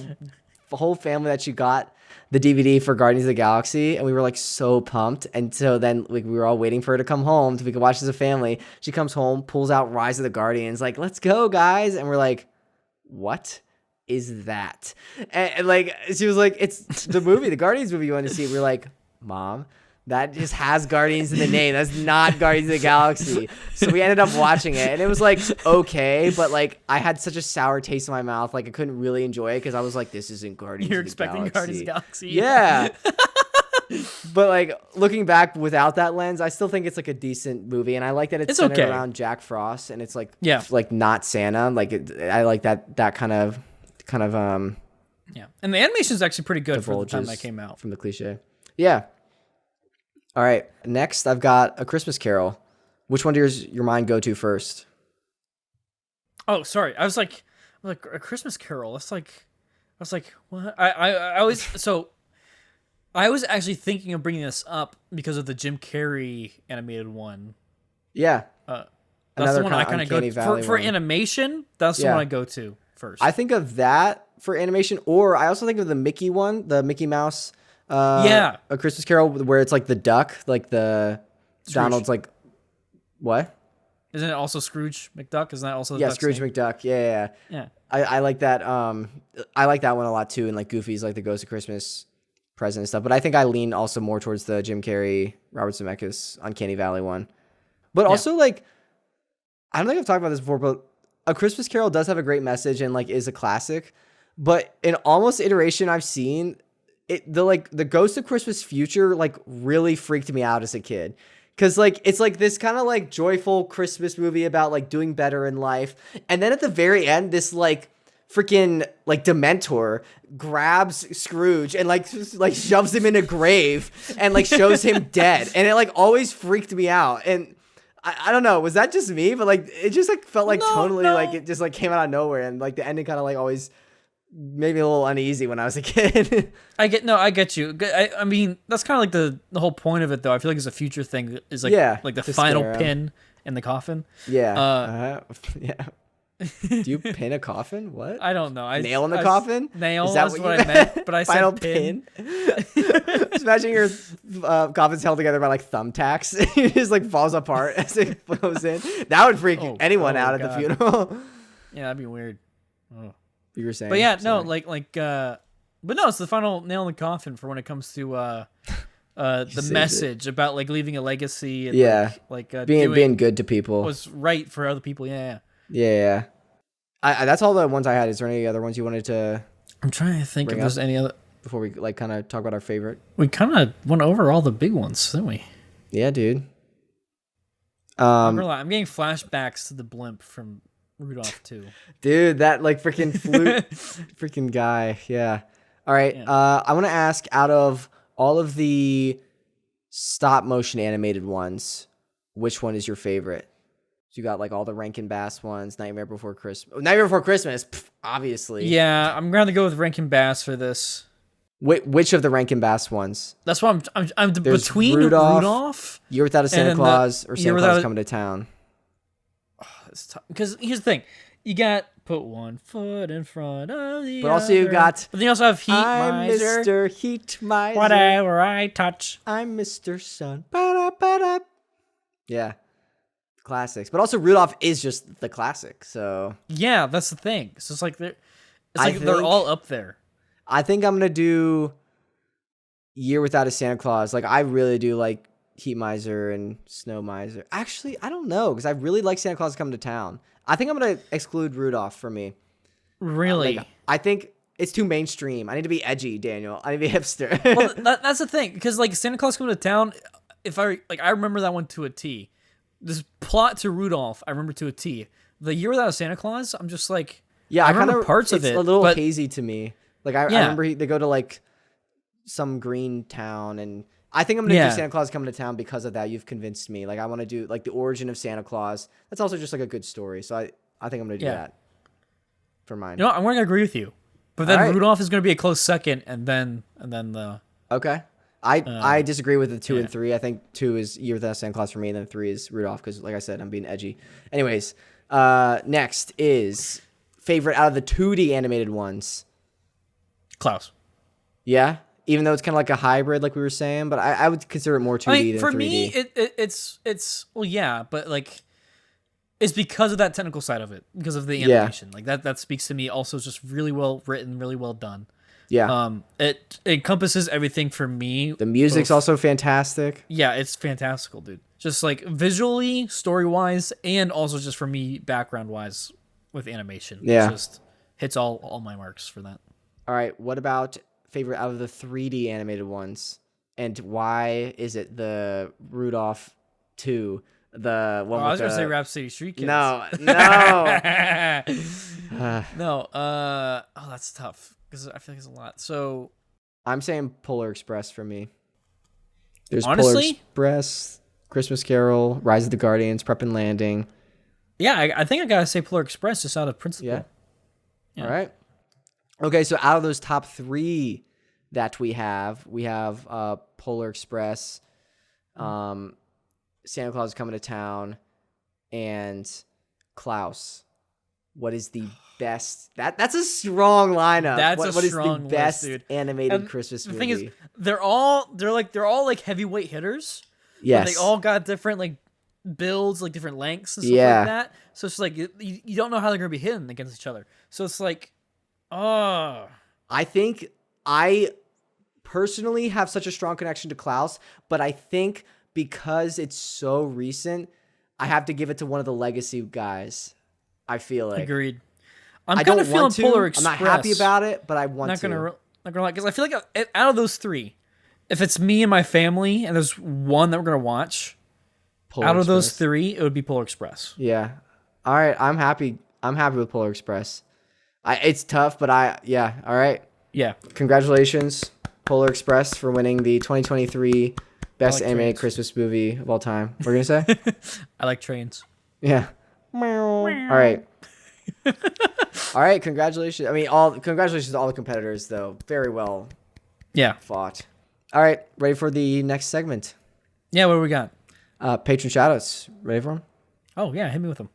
whole family that she got the DVD for Guardians of the Galaxy, and we were like so pumped. And so then like we were all waiting for her to come home so we could watch as a family. She comes home, pulls out Rise of the Guardians, like, let's go, guys. And we're like, what is that? And like she was like, it's the movie, the Guardians movie you want to see. We're like, Mom, that just has Guardians in the name. That's not Guardians of the Galaxy. So we ended up watching it, and it was like okay, but like I had such a sour taste in my mouth, like I couldn't really enjoy it because I was like, this isn't Guardians. You're of the expecting Galaxy. Guardians of the Galaxy. Yeah. But like looking back without that lens, I still think it's like a decent movie, and I like that it's centered around Jack Frost, and it's like like not Santa. Like I like that kind of yeah. And the animation is actually pretty good for the time that came out. From the cliche. Yeah. All right. Next, I've got A Christmas Carol. Which one does your mind go to first? Oh, sorry. I was like A Christmas Carol. I was like, what? I was actually thinking of bringing this up because of the Jim Carrey animated one. Yeah. That's the one I kind of go for animation. That's the one I go to first. I think of that for animation, or I also think of the Mickey one, the Mickey Mouse. A Christmas Carol, where it's like the duck, like the Scrooge. Donald's like, what? Isn't it also Scrooge McDuck? Isn't that also the Scrooge name? McDuck? Yeah. I like that. I like that one a lot too, and like Goofy's like the Ghost of Christmas Present and stuff. But I think I lean also more towards the Jim Carrey, Robert Zemeckis Uncanny Valley one. But also like, I don't think I've talked about this before, but A Christmas Carol does have a great message and like is a classic. But in almost iteration I've seen, the Ghost of Christmas Future like really freaked me out as a kid, because like it's like this kind of like joyful Christmas movie about like doing better in life, and then at the very end this like freaking like Dementor grabs Scrooge and like shoves him in a grave and like shows him dead, and it like always freaked me out. And I don't know, was that just me? But like it just like felt like tonally like it just like came out of nowhere, and like the ending kind of like always made me a little uneasy when I was a kid. I get you. I mean, that's kind of like the whole point of it, though. I feel like it's a future thing. Is like like the final pin in the coffin. Yeah. Yeah. Do you pin a coffin? What? I don't know. Nail in the coffin? Nail Is that was what I meant, but I Final said pin. Just imagine your coffin's held together by like thumbtacks. It just like falls apart as it goes in. That would freak anyone out at the funeral. Yeah, that'd be weird. Oh. You were saying. But yeah, no, but no, it's the final nail in the coffin for when it comes to the message about like leaving a legacy and being good to people. Was right for other people. Yeah. Yeah. That's all the ones I had. Is there any other ones you wanted to? I'm trying to think if there's any other before we like kind of talk about our favorite. We kind of went over all the big ones, didn't we? Yeah, dude. I'm getting flashbacks to the blimp from Rudolph 2. Dude, that like freaking flute, freaking guy. Yeah. All right. Yeah. I want to ask, out of all of the stop motion animated ones, which one is your favorite? You got like all the Rankin Bass ones, Nightmare Before Christmas, obviously. Yeah, I'm gonna go with Rankin Bass for this. Which of the Rankin Bass ones? That's why I'm between Rudolph, Year Without a Santa Claus, or Santa Claus Coming to Town. Oh, it's tough because here's the thing: you got put one foot in front of the other. But also you got. But then you also have Heat I'm Miser. Mr. Heat Miser. Whatever I touch. I'm Mr. Sun. Ba-da-ba-da. Yeah. Classics, but also Rudolph is just the classic. So yeah, that's the thing. So it's like they're all up there. I think I'm gonna do Year Without a Santa Claus. Like I really do like Heat Miser and Snow Miser. Actually, I don't know because I really like Santa Claus Coming to Town. I think I'm gonna exclude Rudolph for me. Really? I think it's too mainstream. I need to be edgy, Daniel. I need to be hipster. Well, that's the thing because like Santa Claus Coming to Town, I remember that one to a T. This plot to Rudolph, I remember to a T. The Year Without a Santa Claus, I'm just like, I remember parts of it. It's a little hazy to me. Like I remember they go to like some green town, and I think I'm gonna do Santa Claus Coming to Town because of that. You've convinced me. Like I want to do like the origin of Santa Claus. That's also just like a good story. So I think I'm gonna do that for mine. You know, I'm gonna agree with you, but then Rudolph is gonna be a close second, and then the I disagree with the 2 and 3. I think 2 is Year Without Santa Claus for me, and then 3 is Rudolph because, like I said, I'm being edgy. Anyways, next is favorite out of the 2D animated ones. Klaus. Yeah, even though it's kind of like a hybrid, like we were saying, but I would consider it more 2D than 3D. For me, it's well, yeah, but like it's because of that technical side of it, because of the animation. Like that speaks to me. Also, it's just really well written, really well done. Yeah. It encompasses everything for me. The music's also fantastic. Yeah, it's fantastical, dude. Just like visually, story-wise, and also just for me, background-wise with animation. Yeah. It just hits all my marks for that. All right, what about favorite out of the 3D animated ones? And why is it the Rudolph 2? The one I was going to say Rapsittie Street Kids. No. No. Oh, that's tough. Because I feel like it's a lot. So I'm saying Polar Express for me. There's honestly, Polar Express, Christmas Carol, Rise of the Guardians, Prep and Landing. Yeah, I think I gotta say Polar Express just out of principle. Yeah. All right. Okay, so out of those top 3 that we have Polar Express, Santa Claus Coming to Town, and Klaus. What is the best? That's a strong lineup. What is the best animated Christmas movie? The thing is, they're all like heavyweight hitters. Yes. But they all got different like builds, like different lengths and stuff like that. So it's like you don't know how they're gonna be hidden against each other. So it's like, I think I personally have such a strong connection to Klaus, but I think because it's so recent, I have to give it to one of the legacy guys. I feel like. Agreed. I'm kind of feeling Polar Express. I'm not happy about it, but I want not gonna lie, because I feel like out of those 3, if it's me and my family and there's one that we're gonna watch, out of those 3, it would be Polar Express. Yeah. All right. I'm happy with Polar Express. It's tough, but all right. Yeah. Congratulations, Polar Express, for winning the 2023 Best Animated Christmas Movie of all time. What are you gonna say? I like trains. Yeah. All right. All right. Congratulations. I mean, congratulations to all the competitors, though. Very well. Fought. All right. Ready for the next segment? Yeah. What do we got? Patron shoutouts. Ready for them? Oh yeah, hit me with them.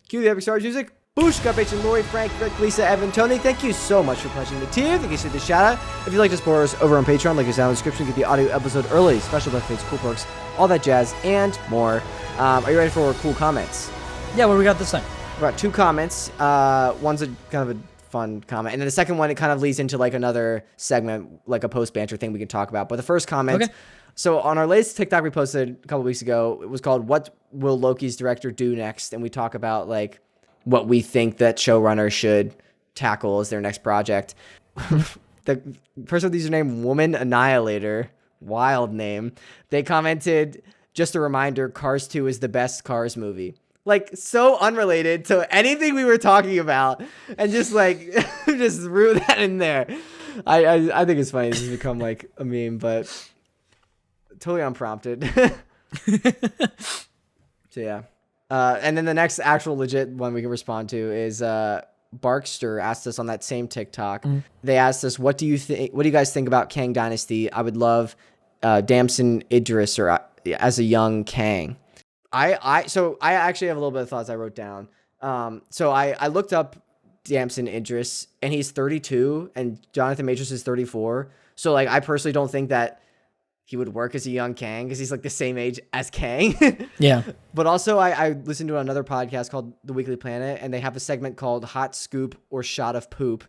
Cue the Epic Stars music. Boosh, God, Patron, Lori, Frank, Rick, Lisa, Evan, Tony, thank you so much for pledging the tier. Thank you for the shout out. If you'd like to support us over on Patreon, like us down in the description, get the audio episode early, special benefits, cool perks, all that jazz, and more. Are you ready for cool comments? Yeah, what do we got this time? We got 2 comments. One's a kind of a fun comment, and then the second one, it kind of leads into like another segment, like a post banter thing we can talk about. But the first comment, so on our latest TikTok we posted a couple weeks ago, it was called "What Will Loki's director do next?" And we talk about like what we think that showrunner should tackle as their next project. The person with the username Woman Annihilator, wild name, they commented, "Just a reminder, Cars 2 is the best Cars movie." Like, so unrelated to anything we were talking about, and just like just threw that in there. I think it's funny. This has become like a meme, but totally unprompted. So yeah. And then the next actual legit one we can respond to is Barkster asked us on that same TikTok. They asked us, what do you guys think about Kang Dynasty? I would love Damson Idris or as a young Kang. So I actually have a little bit of thoughts I wrote down. So I looked up Damson Idris, and he's 32, and Jonathan Majors is 34. So like I personally don't think that he would work as a young Kang because he's like the same age as Kang. Yeah. But also I listened to another podcast called The Weekly Planet, and they have a segment called Hot Scoop or Shot of Poop.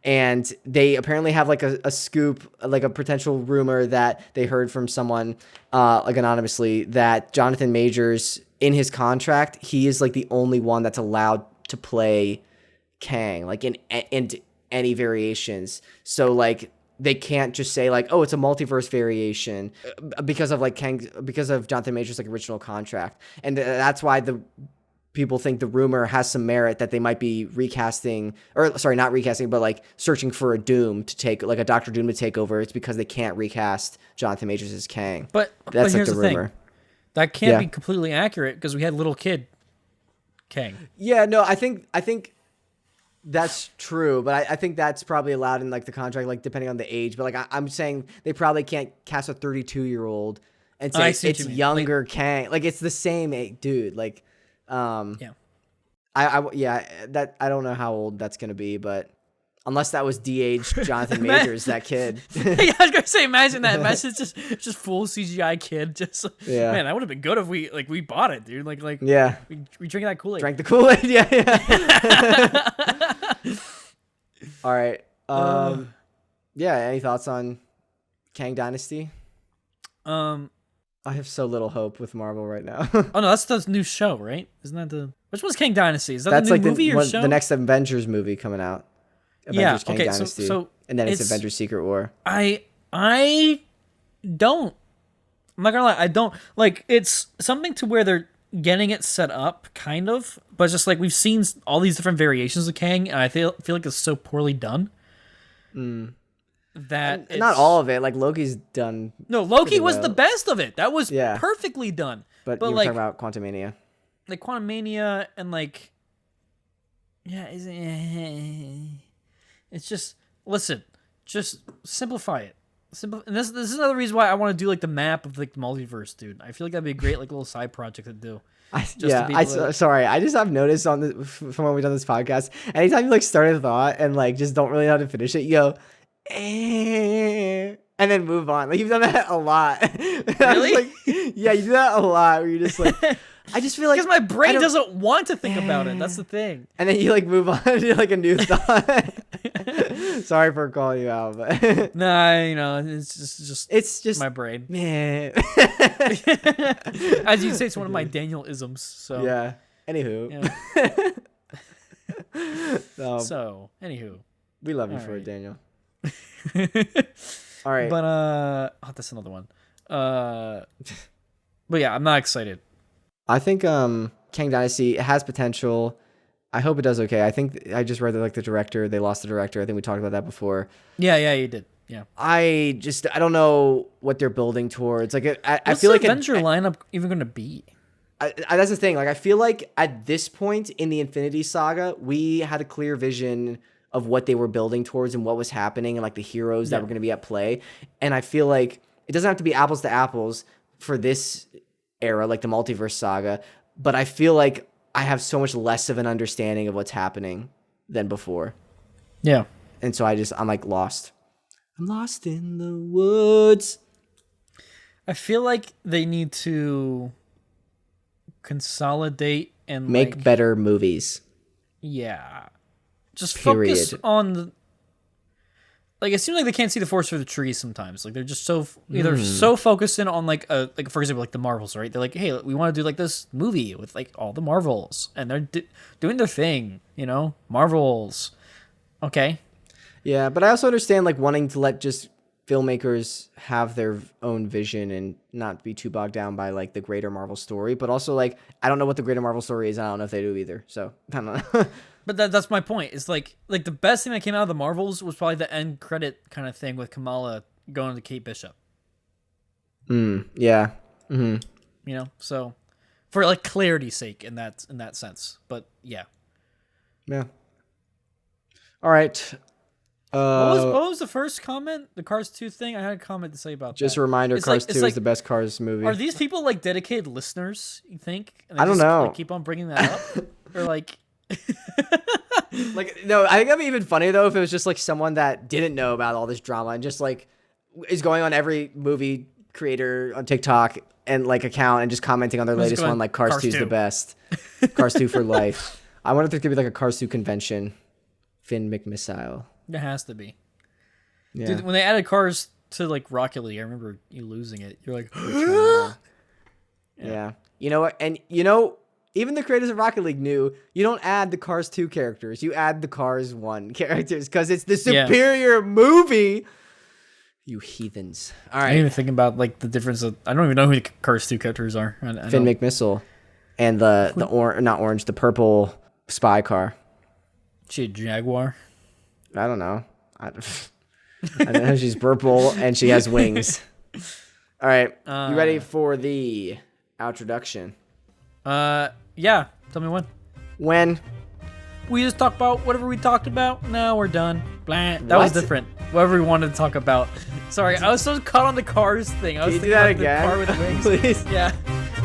And they apparently have like a scoop, like a potential rumor that they heard from someone like anonymously, that Jonathan Majors, in his contract, he is like the only one that's allowed to play Kang, like in any variations. So like they can't just say like, oh, it's a multiverse variation because of like because of Jonathan Majors like original contract. And that's why the people think the rumor has some merit that they might be recasting, or sorry, not recasting, but like searching for a Doom to take, like a Doctor Doom to take over. It's because they can't recast Jonathan Majors as Kang. But that's here's like the rumor. thing. That can't be completely accurate because we had little kid Kang. Yeah, no, I think that's true, but I think that's probably allowed in like the contract, like depending on the age. But like I'm saying, they probably can't cast a 32-year-old and say it's younger Kang. Like it's the same dude. Like, yeah, I don't know how old that's gonna be, but unless that was de-aged Jonathan Majors, that kid. Yeah, I was gonna say, imagine that. Imagine it's just full CGI kid. Just man, that would have been good if we bought it, dude. Like yeah, we drank that Kool-Aid. Drank the Kool-Aid. Yeah. All right. Yeah. Any thoughts on Kang Dynasty? I have so little hope with Marvel right now. Oh no, that's the new show, right? Isn't that which one's Kang Dynasty? Is that the new movie or show? The next Avengers movie coming out. Avengers Kang Dynasty. So and then it's Avengers Secret War. I'm not gonna lie, I don't like. It's something to where they're getting it set up, kind of, but just like we've seen all these different variations of Kang, and I feel like it's so poorly done. That not all of it. Like Loki's done. No, Loki was the best of it. That was perfectly done. But you were like, talking about Quantumania. Like Quantumania and like, it's just, listen, just simplify it. And this is another reason why I want to do like the map of like the multiverse, dude. I feel like that'd be a great like little side project to do. Sorry, I just have noticed from when we've done this podcast, anytime you like start a thought and like just don't really know how to finish it, you go, and then move on. Like you've done that a lot. Really? Like, yeah, you do that a lot. Where you're just like, I just feel like because my brain doesn't want to think about it. That's the thing. And then you like move on to like a new thought. Sorry for calling you out, but nah, it's just my brain. Man, as you say, it's one of my Daniel isms. So yeah. Anywho, anywho, we love you for it, Daniel. All right, but that's another one. But yeah, I'm not excited. I think Kang Dynasty has potential. I hope it does okay. I think I just read that like the director, they lost the director. I think we talked about that before. Yeah, you did. Yeah. I don't know what they're building towards. Like I feel like What's the Avenger lineup even going to be? That's the thing. Like I feel like at this point in the Infinity Saga, we had a clear vision of what they were building towards and what was happening and like the heroes that were going to be at play. And I feel like it doesn't have to be apples to apples for this era, like the multiverse saga, but I feel like I have so much less of an understanding of what's happening than before. Yeah. And so I'm like lost. I'm lost in the woods. I feel like they need to consolidate and make better movies. Yeah. Just Period. focus on the... Like, it seems like they can't see the forest for the trees sometimes. Like, they're just so either so focused in on like for example, like the Marvels, right? They're like, hey, we want to do like this movie with like all the Marvels, and they're doing their thing, you know, Marvels. Okay. Yeah, but I also understand like wanting to let just filmmakers have their own vision and not be too bogged down by like the greater Marvel story. But also like I don't know what the greater Marvel story is. I don't know if they do either. So I don't know. But that's my point. It's like the best thing that came out of the Marvels was probably the end credit kind of thing with Kamala going to Kate Bishop. Yeah. Mm-hmm. You know, so for like clarity's sake in that sense. But yeah. Yeah. All right. What was the first comment? The Cars 2 thing? I had a comment to say about just that. a reminder, It's Cars 2 like, is the best Cars movie. Are these people like dedicated listeners, you think? And they I don't just, know. Like, keep on bringing that up? Or like... Like, no, I think that'd be even funny though if it was just like someone that didn't know about all this drama and just like is going on every movie creator on TikTok and like account and just commenting on their latest one like Cars 2 is the best. Cars 2 for life. I wonder if there could be like a Cars 2 convention. Finn McMissile. There has to be. Yeah. Dude, when they added Cars to like Rocket League, I remember you losing it. You're like, yeah. You know what? And you know, even the creators of Rocket League knew you don't add the Cars 2 characters. You add the Cars 1 characters because it's the superior movie. You heathens. All right. I didn't even think about like the difference of... I don't even know who the Cars 2 characters are. I Finn know. McMissile and the purple spy car. She a Jaguar? I don't know. I don't know. She's purple and she has wings. All right. You ready for the introduction? Yeah. Tell me when. When? We just talked about whatever we talked about. Now we're done. Blah. That was different. Whatever we wanted to talk about. Sorry, I was so caught on the Cars thing. I was Can you do that thinking again? about the car with wings. Please. Yeah.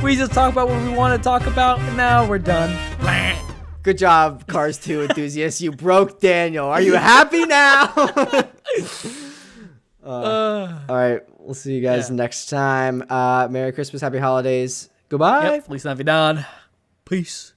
We just talked about what we want to talk about. And now we're done. Blah. Good job, Cars 2 enthusiasts. You broke Daniel. Are you happy now? All right. We'll see you guys next time. Merry Christmas. Happy holidays. Goodbye. Yep. Feliz Navidad. Peace.